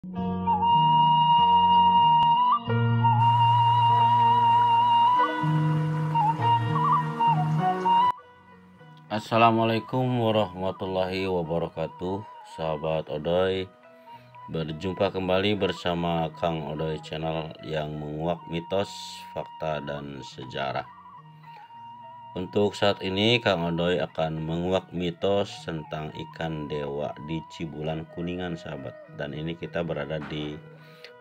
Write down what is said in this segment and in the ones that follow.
Assalamualaikum warahmatullahi wabarakatuh, sahabat Odoy. Berjumpa kembali bersama Kang Odoy channel yang menguak mitos, fakta, dan sejarah. Untuk saat ini Kang Odoy akan menguak mitos tentang ikan dewa di Cibulan Kuningan, sahabat. Dan ini kita berada di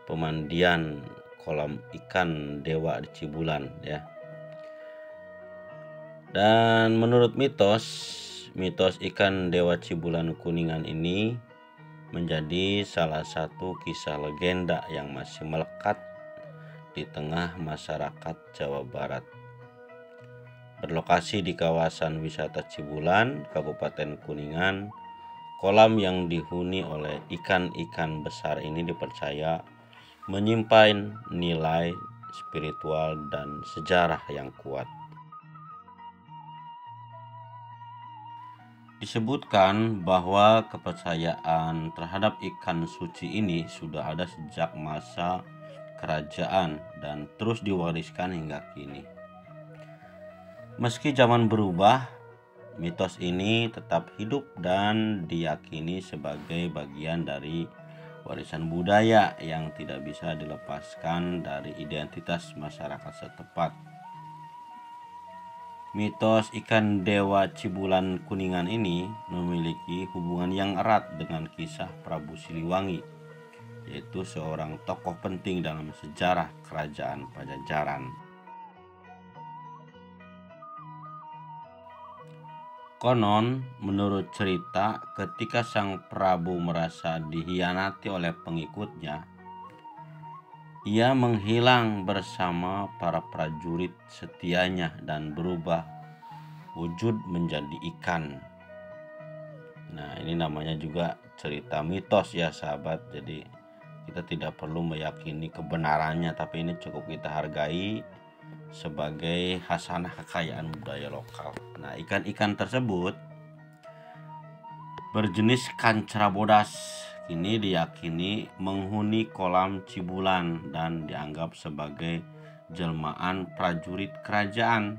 pemandian kolam ikan dewa di Cibulan ya. Dan menurut mitos ikan dewa Cibulan Kuningan ini menjadi salah satu kisah legenda yang masih melekat di tengah masyarakat Jawa Barat. Berlokasi di kawasan wisata Cibulan, Kabupaten Kuningan, kolam yang dihuni oleh ikan-ikan besar ini dipercaya menyimpan nilai spiritual dan sejarah yang kuat. Disebutkan bahwa kepercayaan terhadap ikan suci ini sudah ada sejak masa kerajaan dan terus diwariskan hingga kini. Meski zaman berubah, mitos ini tetap hidup dan diyakini sebagai bagian dari warisan budaya yang tidak bisa dilepaskan dari identitas masyarakat setempat. Mitos ikan dewa Cibulan Kuningan ini memiliki hubungan yang erat dengan kisah Prabu Siliwangi, yaitu seorang tokoh penting dalam sejarah kerajaan Pajajaran. Konon, menurut cerita, ketika sang Prabu merasa dikhianati oleh pengikutnya, ia menghilang bersama para prajurit setianya dan berubah wujud menjadi ikan. Nah, ini namanya juga cerita mitos ya, sahabat. Jadi kita tidak perlu meyakini kebenarannya, tapi ini cukup kita hargai sebagai khasanah kekayaan budaya lokal. Nah, ikan-ikan tersebut berjenis kancrabodas ini diyakini menghuni kolam Cibulan dan dianggap sebagai jelmaan prajurit kerajaan.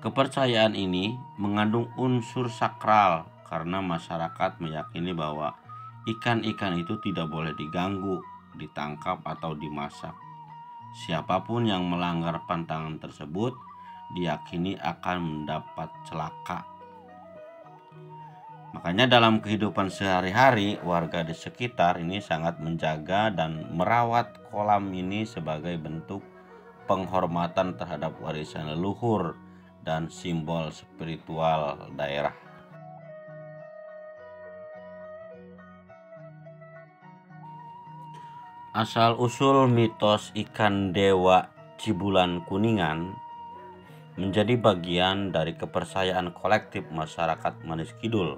Kepercayaan ini mengandung unsur sakral karena masyarakat meyakini bahwa ikan-ikan itu tidak boleh diganggu, ditangkap, atau dimasak. Siapapun yang melanggar pantangan tersebut diyakini akan mendapat celaka. Makanya dalam kehidupan sehari-hari, warga di sekitar ini sangat menjaga dan merawat kolam ini sebagai bentuk penghormatan terhadap warisan leluhur dan simbol spiritual daerah. Asal-usul mitos ikan dewa Cibulan Kuningan menjadi bagian dari kepercayaan kolektif masyarakat Manis Kidul.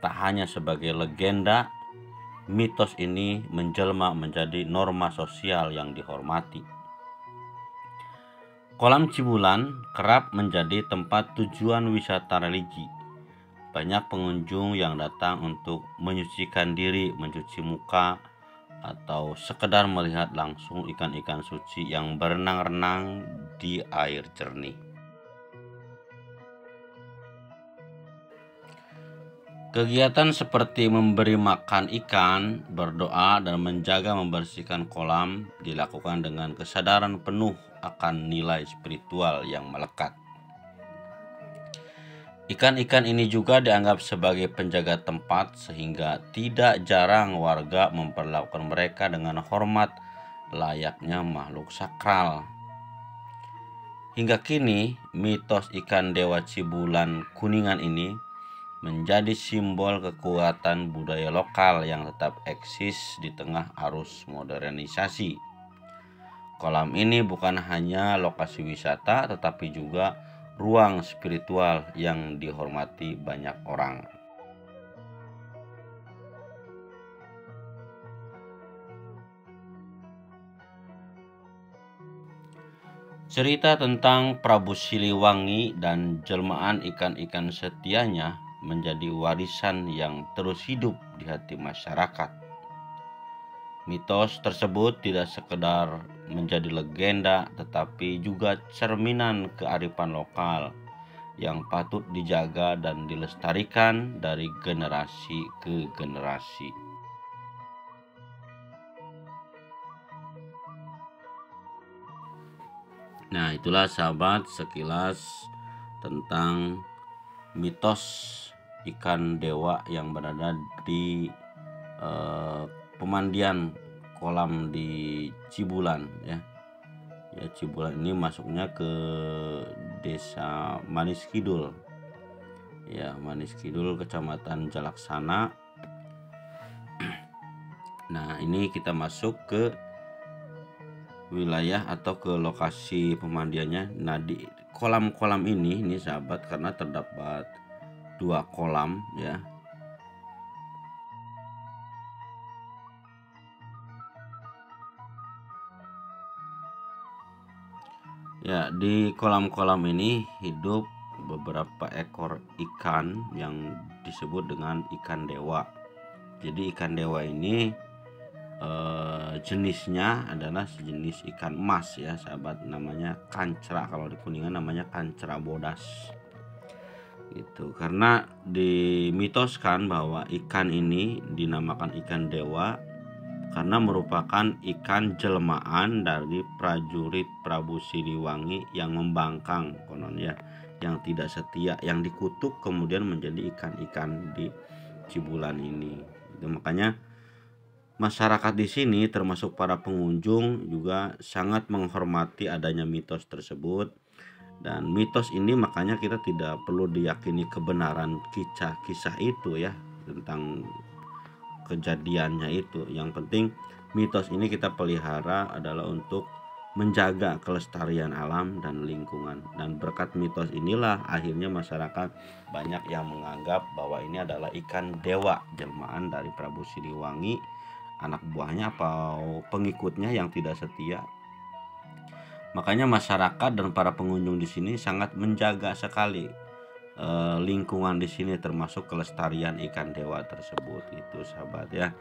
Tak hanya sebagai legenda, mitos ini menjelma menjadi norma sosial yang dihormati. Kolam Cibulan kerap menjadi tempat tujuan wisata religi. Banyak pengunjung yang datang untuk menyucikan diri, mencuci muka, atau sekedar melihat langsung ikan-ikan suci yang berenang-renang di air jernih. Kegiatan seperti memberi makan ikan, berdoa, dan menjaga membersihkan kolam dilakukan dengan kesadaran penuh akan nilai spiritual yang melekat. Ikan-ikan ini juga dianggap sebagai penjaga tempat sehingga tidak jarang warga memperlakukan mereka dengan hormat layaknya makhluk sakral. Hingga kini, mitos ikan dewa Cibulan Kuningan ini menjadi simbol kekuatan budaya lokal yang tetap eksis di tengah arus modernisasi. Kolam ini bukan hanya lokasi wisata, tetapi juga ruang spiritual yang dihormati banyak orang. Cerita tentang Prabu Siliwangi dan jelmaan ikan-ikan setianya menjadi warisan yang terus hidup di hati masyarakat. Mitos tersebut tidak sekedar menjadi legenda, tetapi juga cerminan kearifan lokal yang patut dijaga dan dilestarikan dari generasi ke generasi. Nah, itulah sahabat sekilas tentang mitos ikan dewa yang berada di pemandian kolam di Cibulan ya. Ya, Cibulan ini masuknya ke Desa Manis Kidul. Ya, Manis Kidul, Kecamatan Jalaksana. Nah, ini kita masuk ke wilayah atau ke lokasi pemandiannya. Nah, di kolam-kolam ini sahabat, karena terdapat 2 kolam ya. Ya, di kolam-kolam ini hidup beberapa ekor ikan yang disebut dengan ikan dewa. Jadi ikan dewa ini jenisnya adalah sejenis ikan emas ya sahabat, namanya kancra. Kalau di Kuningan namanya kancra bodas gitu, karena dimitoskan bahwa ikan ini dinamakan ikan dewa karena merupakan ikan jelmaan dari prajurit Prabu Siliwangi yang membangkang konon ya, yang tidak setia, yang dikutuk kemudian menjadi ikan-ikan di Cibulan ini. Itu makanya masyarakat di sini termasuk para pengunjung juga sangat menghormati adanya mitos tersebut. Dan mitos ini makanya kita tidak perlu diyakini kebenaran kisah itu ya, tentang kejadiannya itu. Yang penting mitos ini kita pelihara adalah untuk menjaga kelestarian alam dan lingkungan. Dan berkat mitos inilah akhirnya masyarakat banyak yang menganggap bahwa ini adalah ikan dewa, jelmaan dari Prabu Siliwangi, anak buahnya atau pengikutnya yang tidak setia. Makanya masyarakat dan para pengunjung di sini sangat menjaga sekali lingkungan di sini, termasuk kelestarian ikan dewa tersebut itu sahabat ya.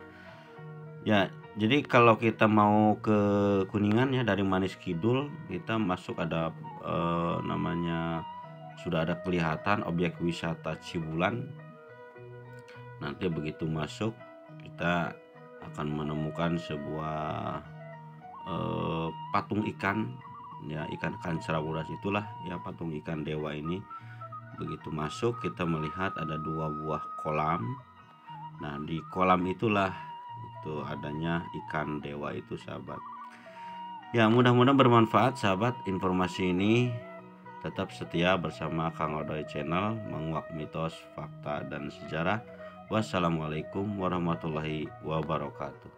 Ya, jadi kalau kita mau ke Kuningan ya, dari Manis Kidul kita masuk ada namanya, sudah ada kelihatan objek wisata Cibulan. Nanti begitu masuk kita akan menemukan sebuah patung ikan ya, ikan kancra bodas itulah ya, patung ikan dewa ini. Begitu masuk kita melihat ada 2 buah kolam. Nah, di kolam itulah itu adanya ikan dewa itu sahabat. Ya, mudah-mudahan bermanfaat sahabat informasi ini. Tetap setia bersama Kang Odoy Channel, menguak mitos, fakta, dan sejarah. Wassalamualaikum warahmatullahi wabarakatuh.